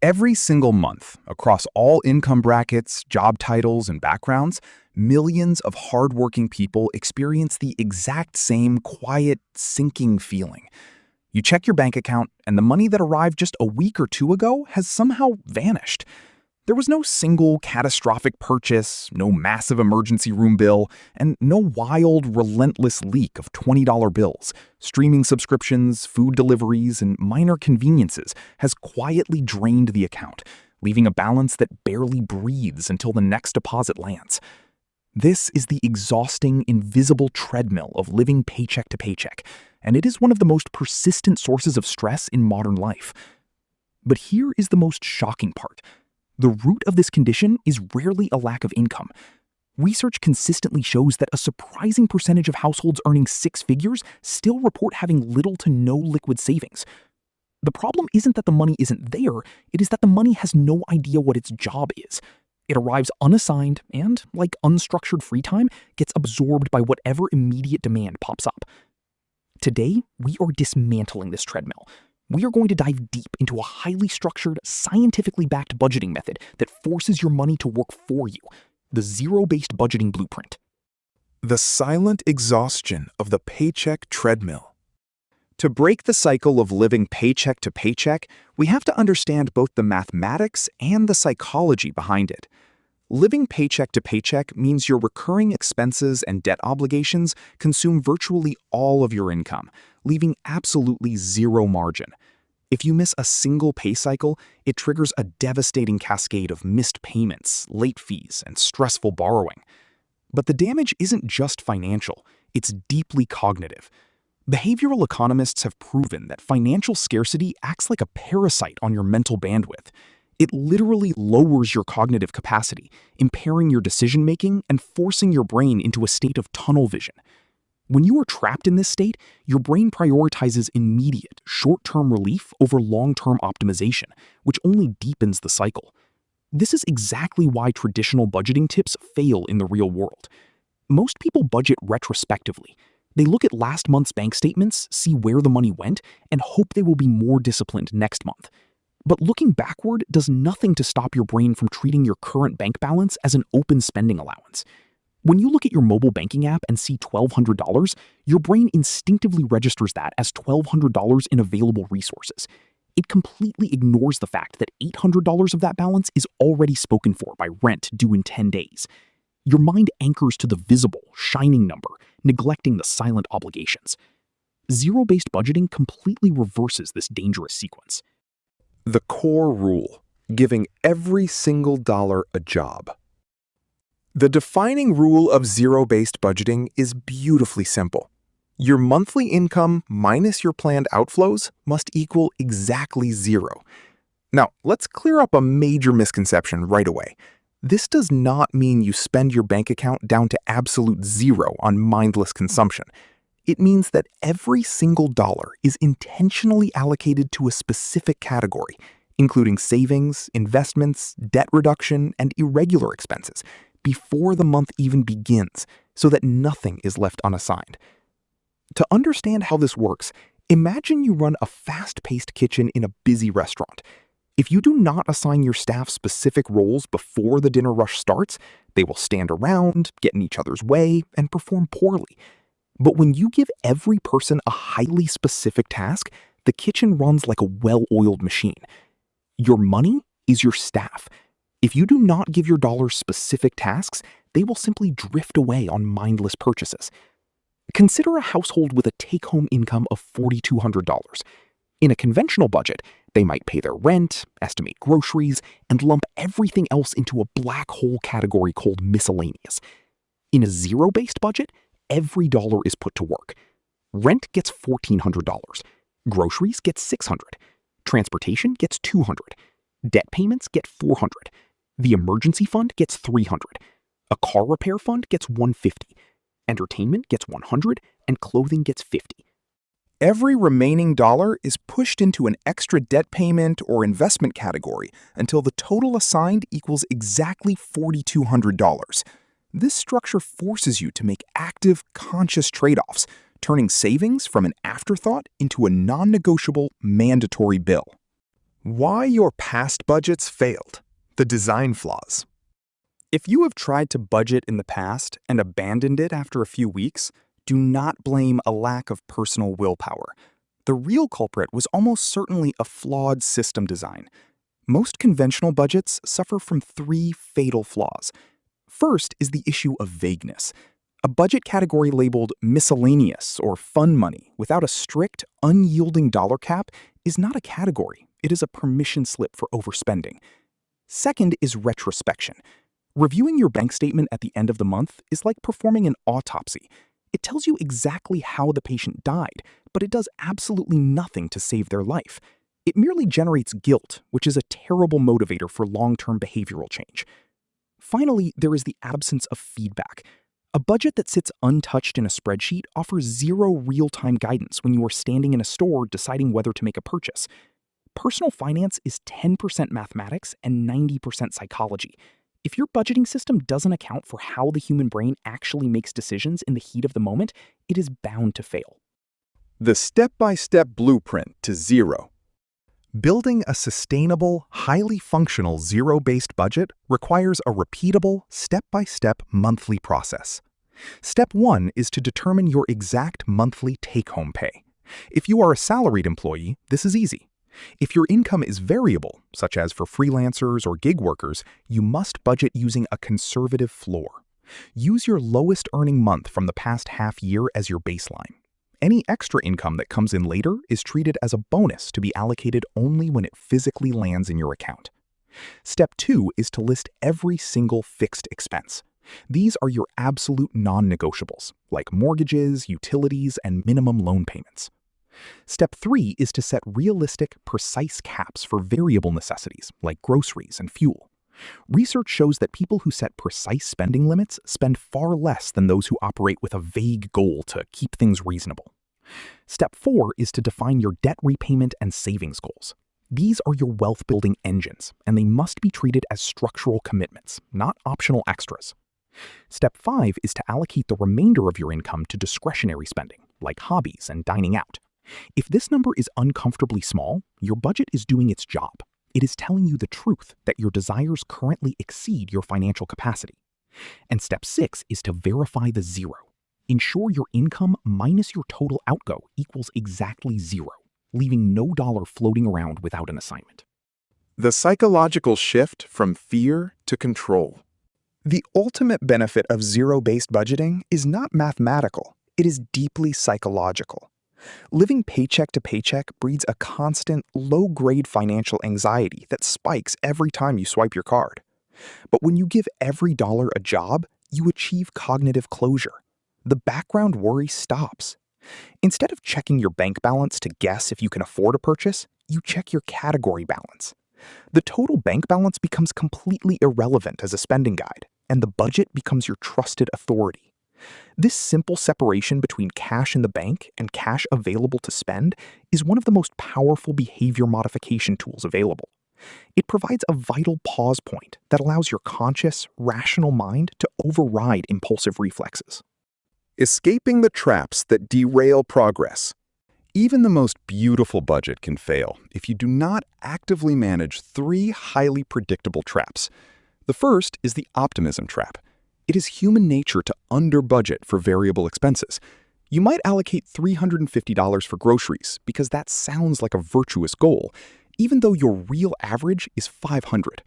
Every single month, across all income brackets, job titles, and backgrounds, millions of hardworking people experience the exact same quiet, sinking feeling. You check your bank account, and the money that arrived just a week or two ago has somehow vanished. There was no single catastrophic purchase, no massive emergency room bill, and no wild, relentless leak of $20 bills. Streaming subscriptions, food deliveries, and minor conveniences has quietly drained the account, leaving a balance that barely breathes until the next deposit lands. This is the exhausting, invisible treadmill of living paycheck to paycheck, and it is one of the most persistent sources of stress in modern life. But here is the most shocking part. The root of this condition is rarely a lack of income. Research consistently shows that a surprising percentage of households earning six figures still report having little to no liquid savings. The problem isn't that the money isn't there, it is that the money has no idea what its job is. It arrives unassigned and, like unstructured free time, gets absorbed by whatever immediate demand pops up. Today, we are dismantling this treadmill. We are going to dive deep into a highly structured, scientifically backed budgeting method that forces your money to work for you, the zero-based budgeting blueprint. The silent exhaustion of the paycheck treadmill. To break the cycle of living paycheck to paycheck, we have to understand both the mathematics and the psychology behind it. Living paycheck to paycheck means your recurring expenses and debt obligations consume virtually all of your income, leaving absolutely zero margin. If you miss a single pay cycle, it triggers a devastating cascade of missed payments, late fees, and stressful borrowing. But the damage isn't just financial, it's deeply cognitive. Behavioral economists have proven that financial scarcity acts like a parasite on your mental bandwidth. It literally lowers your cognitive capacity, impairing your decision-making and forcing your brain into a state of tunnel vision. When you are trapped in this state, your brain prioritizes immediate, short-term relief over long-term optimization, which only deepens the cycle. This is exactly why traditional budgeting tips fail in the real world. Most people budget retrospectively. They look at last month's bank statements, see where the money went, and hope they will be more disciplined next month. But looking backward does nothing to stop your brain from treating your current bank balance as an open spending allowance. When you look at your mobile banking app and see $1,200, your brain instinctively registers that as $1,200 in available resources. It completely ignores the fact that $800 of that balance is already spoken for by rent due in 10 days. Your mind anchors to the visible, shining number, neglecting the silent obligations. Zero-based budgeting completely reverses this dangerous sequence. The core rule: giving every single dollar a job. The defining rule of zero-based budgeting is beautifully simple. Your monthly income minus your planned outflows must equal exactly zero. Now, let's clear up a major misconception right away. This does not mean you spend your bank account down to absolute zero on mindless consumption. It means that every single dollar is intentionally allocated to a specific category, including savings, investments, debt reduction, and irregular expenses, before the month even begins, so that nothing is left unassigned. To understand how this works, imagine you run a fast-paced kitchen in a busy restaurant. If you do not assign your staff specific roles before the dinner rush starts, they will stand around, get in each other's way, and perform poorly. But when you give every person a highly specific task, the kitchen runs like a well-oiled machine. Your money is your staff. If you do not give your dollars specific tasks, they will simply drift away on mindless purchases. Consider a household with a take-home income of $4,200. In a conventional budget, they might pay their rent, estimate groceries, and lump everything else into a black hole category called miscellaneous. In a zero-based budget, every dollar is put to work. Rent gets $1,400. Groceries get $600. Transportation gets $200. Debt payments get $400. The emergency fund gets $300. A car repair fund gets $150. Entertainment gets $100, and clothing gets $50. Every remaining dollar is pushed into an extra debt payment or investment category until the total assigned equals exactly $4,200. This structure forces you to make active, conscious trade-offs, turning savings from an afterthought into a non-negotiable, mandatory bill. Why your past budgets failed. The design flaws. If you have tried to budget in the past and abandoned it after a few weeks, do not blame a lack of personal willpower. The real culprit was almost certainly a flawed system design. Most conventional budgets suffer from three fatal flaws. First is the issue of vagueness. A budget category labeled miscellaneous or fun money without a strict, unyielding dollar cap is not a category. It is a permission slip for overspending. Second is retrospection. Reviewing your bank statement at the end of the month is like performing an autopsy. It tells you exactly how the patient died, but it does absolutely nothing to save their life. It merely generates guilt, which is a terrible motivator for long-term behavioral change. Finally, there is the absence of feedback. A budget that sits untouched in a spreadsheet offers zero real-time guidance when you are standing in a store deciding whether to make a purchase. Personal finance is 10% mathematics and 90% psychology. If your budgeting system doesn't account for how the human brain actually makes decisions in the heat of the moment, it is bound to fail. The step-by-step blueprint to zero. Building a sustainable, highly functional zero-based budget requires a repeatable, step-by-step monthly process. Step 1 is to determine your exact monthly take-home pay. If you are a salaried employee, this is easy. If your income is variable, such as for freelancers or gig workers, you must budget using a conservative floor. Use your lowest earning month from the past half year as your baseline. Any extra income that comes in later is treated as a bonus to be allocated only when it physically lands in your account. Step 2 is to list every single fixed expense. These are your absolute non-negotiables, like mortgages, utilities, and minimum loan payments. Step 3 is to set realistic, precise caps for variable necessities, like groceries and fuel. Research shows that people who set precise spending limits spend far less than those who operate with a vague goal to keep things reasonable. Step 4 is to define your debt repayment and savings goals. These are your wealth-building engines, and they must be treated as structural commitments, not optional extras. Step 5 is to allocate the remainder of your income to discretionary spending, like hobbies and dining out. If this number is uncomfortably small, your budget is doing its job. It is telling you the truth that your desires currently exceed your financial capacity. And step 6 is to verify the zero. Ensure your income minus your total outgo equals exactly zero, leaving no dollar floating around without an assignment. The psychological shift from fear to control. The ultimate benefit of zero-based budgeting is not mathematical. It is deeply psychological. Living paycheck to paycheck breeds a constant, low-grade financial anxiety that spikes every time you swipe your card. But when you give every dollar a job, you achieve cognitive closure. The background worry stops. Instead of checking your bank balance to guess if you can afford a purchase, you check your category balance. The total bank balance becomes completely irrelevant as a spending guide, and the budget becomes your trusted authority. This simple separation between cash in the bank and cash available to spend is one of the most powerful behavior modification tools available. It provides a vital pause point that allows your conscious, rational mind to override impulsive reflexes. Escaping the traps that derail progress. Even the most beautiful budget can fail if you do not actively manage 3 highly predictable traps. The first is the optimism trap. It is human nature to under-budget for variable expenses. You might allocate $350 for groceries because that sounds like a virtuous goal, even though your real average is $500.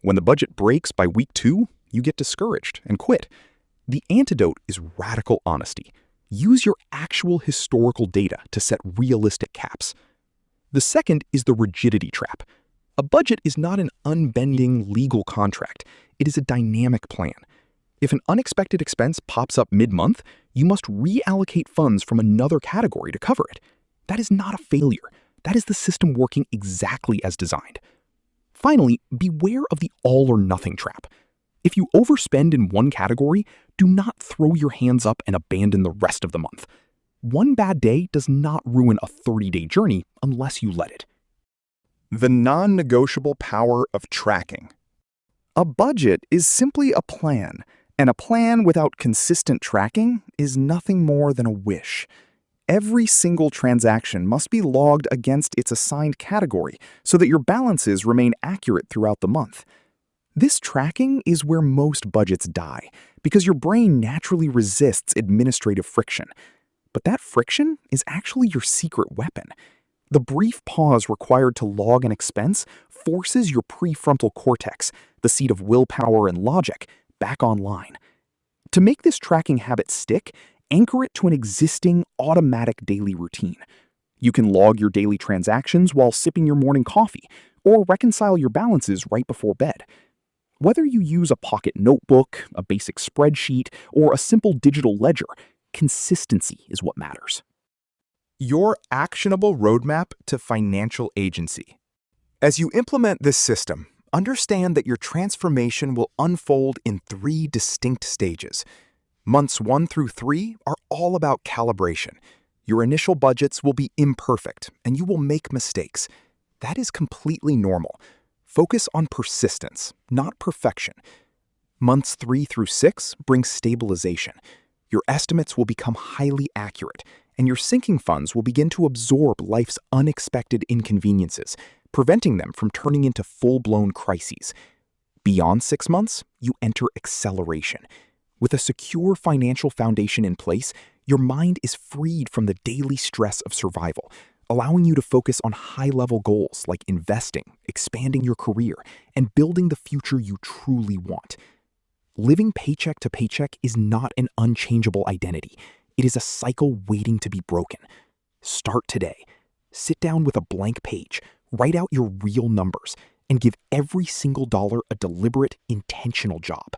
When the budget breaks by week 2, you get discouraged and quit. The antidote is radical honesty. Use your actual historical data to set realistic caps. The second is the rigidity trap. A budget is not an unbending legal contract. It is a dynamic plan. If an unexpected expense pops up mid-month, you must reallocate funds from another category to cover it. That is not a failure. That is the system working exactly as designed. Finally, beware of the all-or-nothing trap. If you overspend in one category, do not throw your hands up and abandon the rest of the month. One bad day does not ruin a 30-day journey unless you let it. The non-negotiable power of tracking. A budget is simply a plan, and a plan without consistent tracking is nothing more than a wish. Every single transaction must be logged against its assigned category so that your balances remain accurate throughout the month. This tracking is where most budgets die, because your brain naturally resists administrative friction. But that friction is actually your secret weapon. The brief pause required to log an expense forces your prefrontal cortex, the seat of willpower and logic, back online. To make this tracking habit stick, anchor it to an existing automatic daily routine. You can log your daily transactions while sipping your morning coffee, or reconcile your balances right before bed. Whether you use a pocket notebook, a basic spreadsheet, or a simple digital ledger, consistency is what matters. Your actionable roadmap to financial agency. As you implement this system, understand that your transformation will unfold in 3 distinct stages. Months 1 through 3 are all about calibration. Your initial budgets will be imperfect, and you will make mistakes. That is completely normal. Focus on persistence, not perfection. Months 3 through 6 bring stabilization. Your estimates will become highly accurate, and your sinking funds will begin to absorb life's unexpected inconveniences, preventing them from turning into full-blown crises. Beyond 6 months, you enter acceleration. With a secure financial foundation in place, your mind is freed from the daily stress of survival, allowing you to focus on high-level goals like investing, expanding your career, and building the future you truly want. Living paycheck to paycheck is not an unchangeable identity. It is a cycle waiting to be broken. Start today. Sit down with a blank page, write out your real numbers, and give every single dollar a deliberate, intentional job.